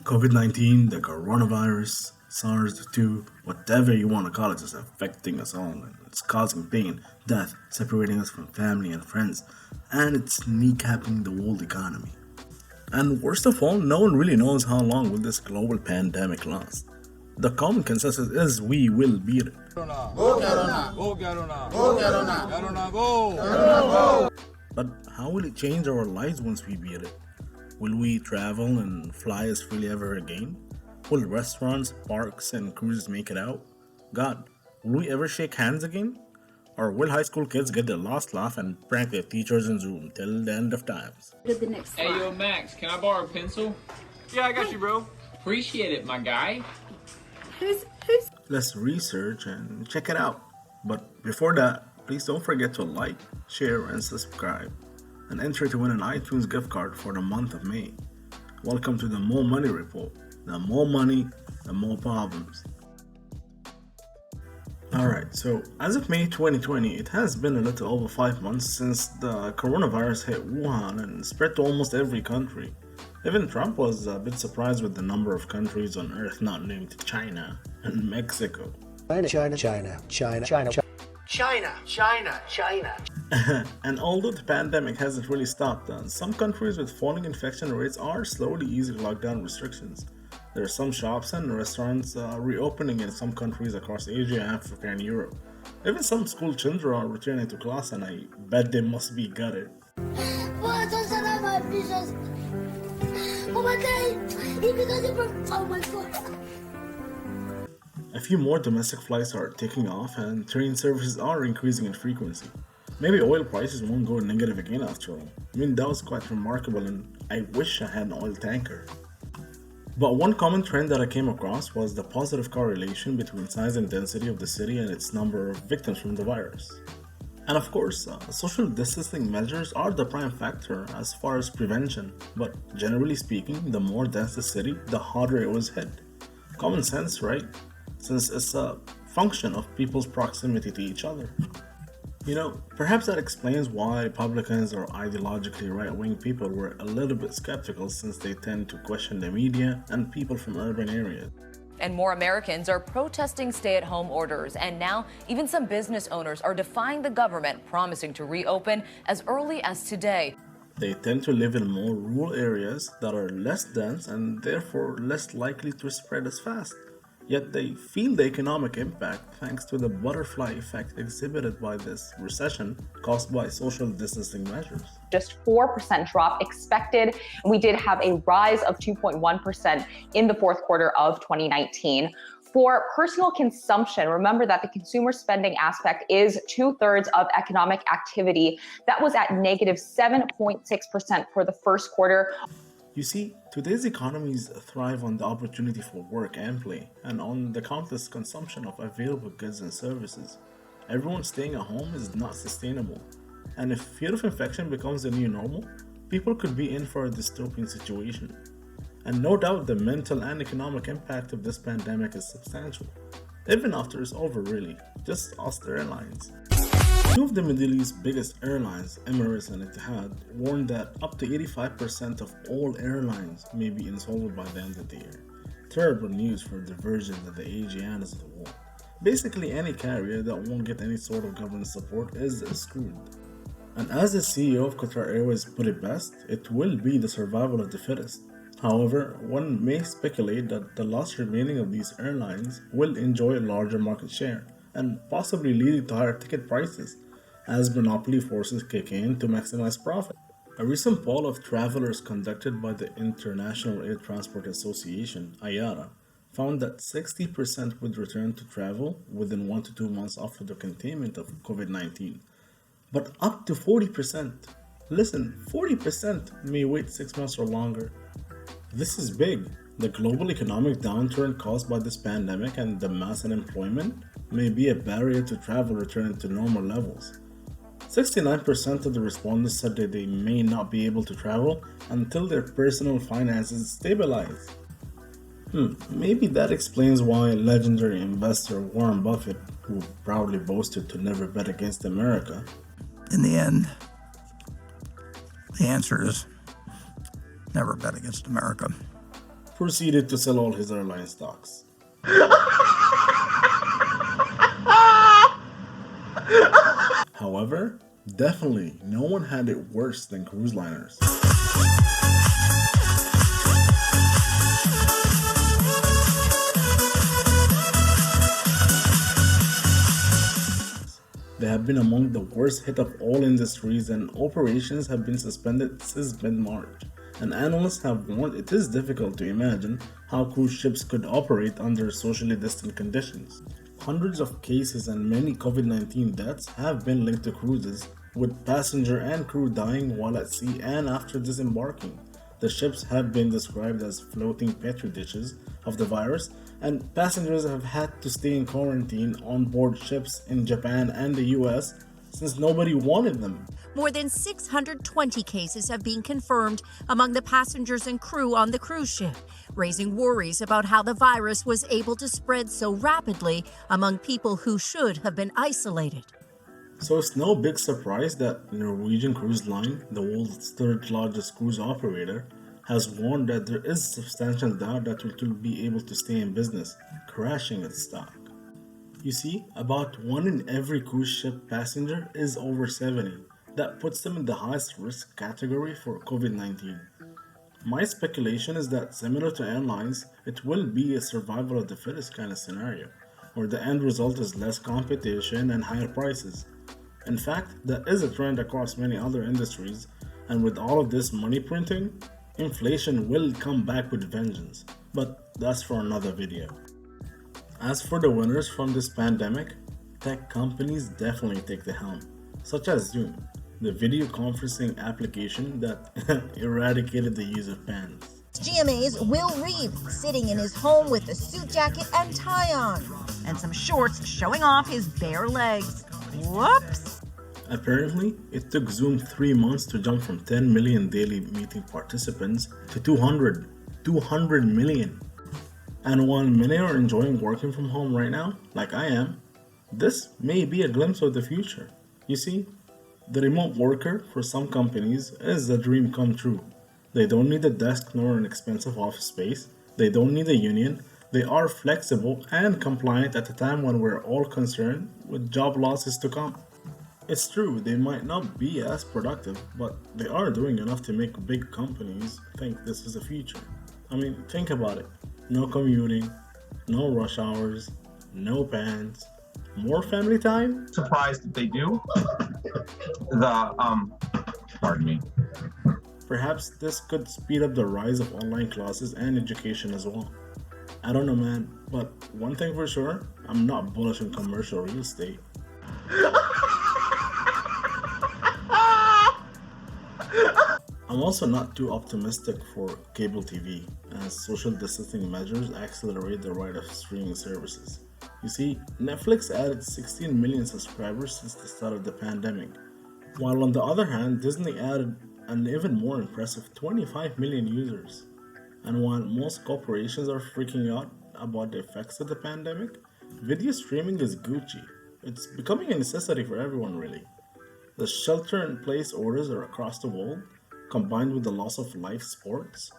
COVID-19, the coronavirus, SARS-2, whatever you want to call it, is affecting us all. And it's causing pain, death, separating us from family and friends, and it's kneecapping the world economy. And worst of all, no one really knows how long will this global pandemic last. The common consensus is we will beat it. Rona. Go Rona. Go Rona. Go Rona. Rona go. But how will it change our lives once we beat it? Will we travel and fly as freely ever again? Will restaurants, parks, and cruises make it out? God, will we ever shake hands again? Or will high school kids get their last laugh and prank their teachers in Zoom till the end of times? Hey, yo, Max, can I borrow a pencil? Yeah, I got you, bro. Appreciate it, my guy. Who's Let's research and check it out. But before that, please don't forget to like, share, and subscribe, and enter to win an iTunes gift card for the month of May. Welcome to the More Money Report. The more money, the more problems. Alright, so as of May 2020, it has been a little over 5 months since the coronavirus hit Wuhan and spread to almost every country. Even Trump was a bit surprised with the number of countries on Earth not named China and Mexico. China. And although the pandemic hasn't really stopped, some countries with falling infection rates are slowly easing lockdown restrictions. There are some shops and restaurants reopening in some countries across Asia, Africa, and Europe. Even some school children are returning to class, and I bet they must be gutted. Oh my god. A few more domestic flights are taking off, and train services are increasing in frequency. Maybe oil prices won't go negative again after all. I mean, that was quite remarkable, and I wish I had an oil tanker. But one common trend that I came across was the positive correlation between size and density of the city and its number of victims from the virus. And of course, social distancing measures are the prime factor as far as prevention, but generally speaking, the more dense the city, the harder it was hit. Common sense, right? Since it's a function of people's proximity to each other. You know, perhaps that explains why Republicans or ideologically right-wing people were a little bit skeptical, since they tend to question the media and people from urban areas. And more Americans are protesting stay-at-home orders. And now even some business owners are defying the government, promising to reopen as early as today. They tend to live in more rural areas that are less dense and therefore less likely to spread as fast. Yet they feel the economic impact thanks to the butterfly effect exhibited by this recession caused by social distancing measures. Just 4% drop expected. We did have a rise of 2.1% in the fourth quarter of 2019. For personal consumption, remember that the consumer spending aspect is 2/3 of economic activity. That was at negative 7.6% for the first quarter. You see, today's economies thrive on the opportunity for work and play, and on the countless consumption of available goods and services. Everyone staying at home is not sustainable, and if fear of infection becomes the new normal, people could be in for a dystopian situation. And no doubt the mental and economic impact of this pandemic is substantial. Even after it's over, really, just ask the airlines. Two of the Middle East's biggest airlines, Emirates and Etihad, warned that up to 85% of all airlines may be insolvent by the end of the year. Terrible news for the Virgins and the Asianas of the world. Basically, any carrier that won't get any sort of government support is screwed. And as the CEO of Qatar Airways put it best, it will be the survival of the fittest. However, one may speculate that the last remaining of these airlines will enjoy a larger market share, and possibly leading to higher ticket prices as monopoly forces kick in to maximize profit. A recent poll of travelers conducted by the International Air Transport Association, IATA, found that 60% would return to travel within 1 to 2 months after the containment of COVID-19. But up to 40%, listen, 40% may wait 6 months or longer. This is big. The global economic downturn caused by this pandemic and the mass unemployment may be a barrier to travel returning to normal levels. 69% of the respondents said that they may not be able to travel until their personal finances stabilize. Maybe that explains why legendary investor Warren Buffett, who proudly boasted to never bet against America, In the end, the answer is never bet against America. proceeded to sell all his airline stocks. However, definitely no one had it worse than cruise liners. They have been among the worst hit of all industries, and operations have been suspended since mid-March. And analysts have warned it is difficult to imagine how cruise ships could operate under socially distant conditions. Hundreds of cases and many COVID-19 deaths have been linked to cruises, with passenger and crew dying while at sea and after disembarking. The ships have been described as floating petri dishes of the virus, and passengers have had to stay in quarantine on board ships in Japan and the US since nobody wanted them. More than 620 cases have been confirmed among the passengers and crew on the cruise ship, raising worries about how the virus was able to spread so rapidly among people who should have been isolated. So it's no big surprise that Norwegian Cruise Line, the world's third largest cruise operator, has warned that there is substantial doubt that it will be able to stay in business, crashing its stock. You see, about 1 in every cruise ship passenger is over 70. That puts them in the highest risk category for COVID-19. My speculation is that, similar to airlines, it will be a survival of the fittest kind of scenario, where the end result is less competition and higher prices. In fact, that is a trend across many other industries, and with all of this money printing, inflation will come back with vengeance, but that's for another video. As for the winners from this pandemic, tech companies definitely take the helm, such as Zoom, the video conferencing application that eradicated the use of pens. GMA's Will Reeve sitting in his home with a suit jacket and tie on, and some shorts showing off his bare legs. Whoops! Apparently, it took Zoom 3 months to jump from 10 million daily meeting participants to 200 million. And while many are enjoying working from home right now, like I am, this may be a glimpse of the future. You see, the remote worker for some companies is a dream come true. They don't need a desk nor an expensive office space. They don't need a union. They are flexible and compliant at a time when we're all concerned with job losses to come. It's true, they might not be as productive, but they are doing enough to make big companies think this is the future. I mean, think about it. No commuting, no rush hours, no pants, more family time? Surprised if they do. Pardon me. Perhaps this could speed up the rise of online classes and education as well. I don't know, man, but one thing for sure, I'm not bullish on commercial real estate. I'm also not too optimistic for cable TV, as social distancing measures accelerate the rise of streaming services. You see, Netflix added 16 million subscribers since the start of the pandemic, while on the other hand, Disney added an even more impressive 25 million users. And while most corporations are freaking out about the effects of the pandemic, video streaming is Gucci. It's becoming a necessity for everyone, really. The shelter-in-place orders are across the world, combined with the loss of live sports,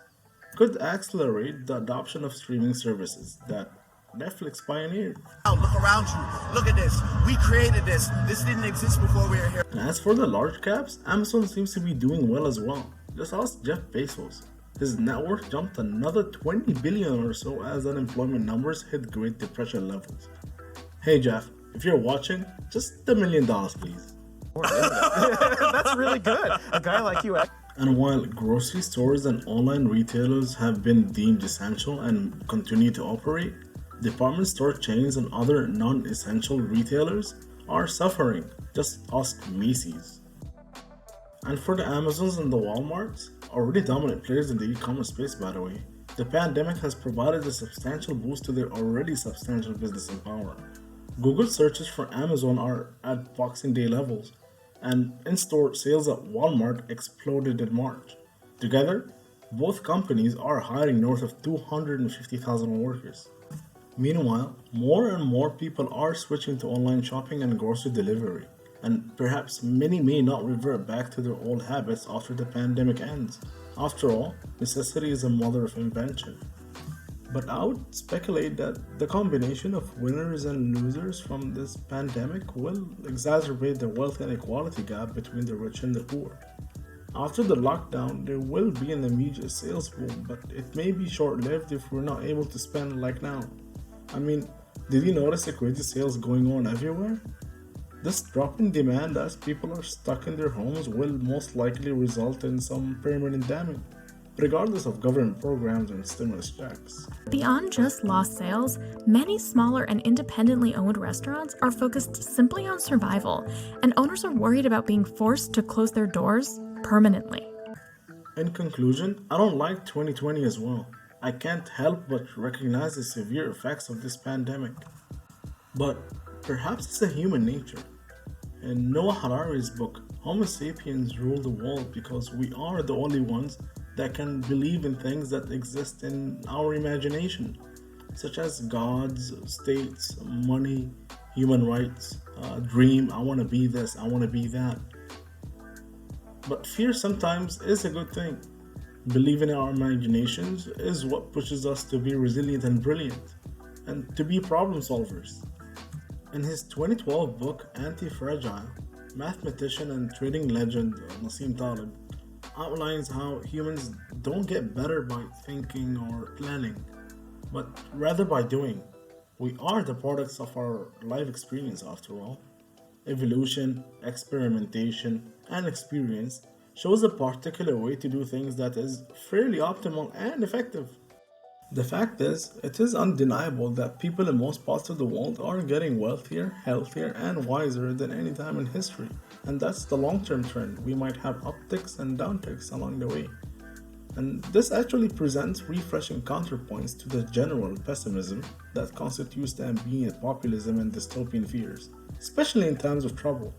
could accelerate the adoption of streaming services that Netflix pioneered. Oh, look around you. Look at this. We created this. This didn't exist before we were here. And as for the large caps, Amazon seems to be doing well as well. Just ask Jeff Bezos. His net worth jumped another 20 billion or so as unemployment numbers hit Great Depression levels. Hey Jeff, if you're watching, just $1 million please. That's really good. A guy like you. And while grocery stores and online retailers have been deemed essential and continue to operate, department store chains and other non-essential retailers are suffering. Just ask Macy's. And for the Amazons and the Walmarts, already dominant players in the e-commerce space by the way, the pandemic has provided a substantial boost to their already substantial business and power. Google searches for Amazon are at Boxing Day levels, and in-store sales at Walmart exploded in March. Together, both companies are hiring north of 250,000 workers. Meanwhile, more and more people are switching to online shopping and grocery delivery, and perhaps many may not revert back to their old habits after the pandemic ends. After all, necessity is a mother of invention. But I would speculate that the combination of winners and losers from this pandemic will exacerbate the wealth inequality gap between the rich and the poor. After the lockdown, there will be an immediate sales boom, but it may be short lived if we're not able to spend like now. I mean, did you notice the crazy sales going on everywhere? This drop in demand as people are stuck in their homes will most likely result in some permanent damage, regardless of government programs and stimulus checks. Beyond just lost sales, many smaller and independently owned restaurants are focused simply on survival, and owners are worried about being forced to close their doors permanently. In conclusion, I don't like 2020 as well. I can't help but recognize the severe effects of this pandemic. But perhaps it's a human nature. In Noah Harari's book, Homo sapiens rule the world because we are the only ones that can believe in things that exist in our imagination, such as gods, states, money, human rights, dream, I want to be this, I want to be that. But fear sometimes is a good thing. Believing in our imaginations is what pushes us to be resilient and brilliant, and to be problem solvers. In his 2012 book, Anti-Fragile, mathematician and trading legend Nassim Taleb outlines how humans don't get better by thinking or planning, but rather by doing. We are the products of our life experience after all. Evolution, experimentation, and experience shows a particular way to do things that is fairly optimal and effective. The fact is, it is undeniable that people in most parts of the world are getting wealthier, healthier, and wiser than any time in history. And that's the long-term trend. We might have upticks and downticks along the way. And this actually presents refreshing counterpoints to the general pessimism that constitutes the ambient populism and dystopian fears, especially in times of trouble.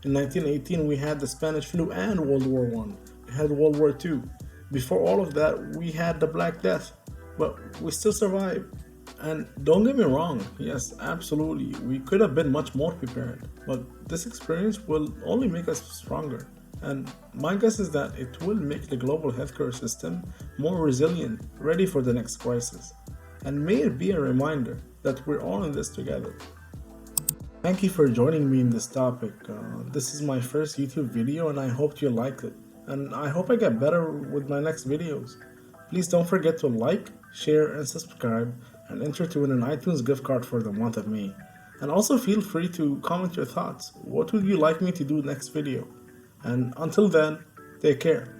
In 1918, we had the Spanish flu and World War I. We had World War II. Before all of that, we had the Black Death. But we still survived. And don't get me wrong, yes, absolutely, we could have been much more prepared. But this experience will only make us stronger. And my guess is that it will make the global healthcare system more resilient, ready for the next crisis. And may it be a reminder that we're all in this together. Thank you for joining me in this topic. This is my first YouTube video and I hope you liked it. And I hope I get better with my next videos. Please don't forget to like, share, and subscribe, and enter to win an iTunes gift card for the month of May. And also feel free to comment your thoughts. What would you like me to do next video? And until then, take care.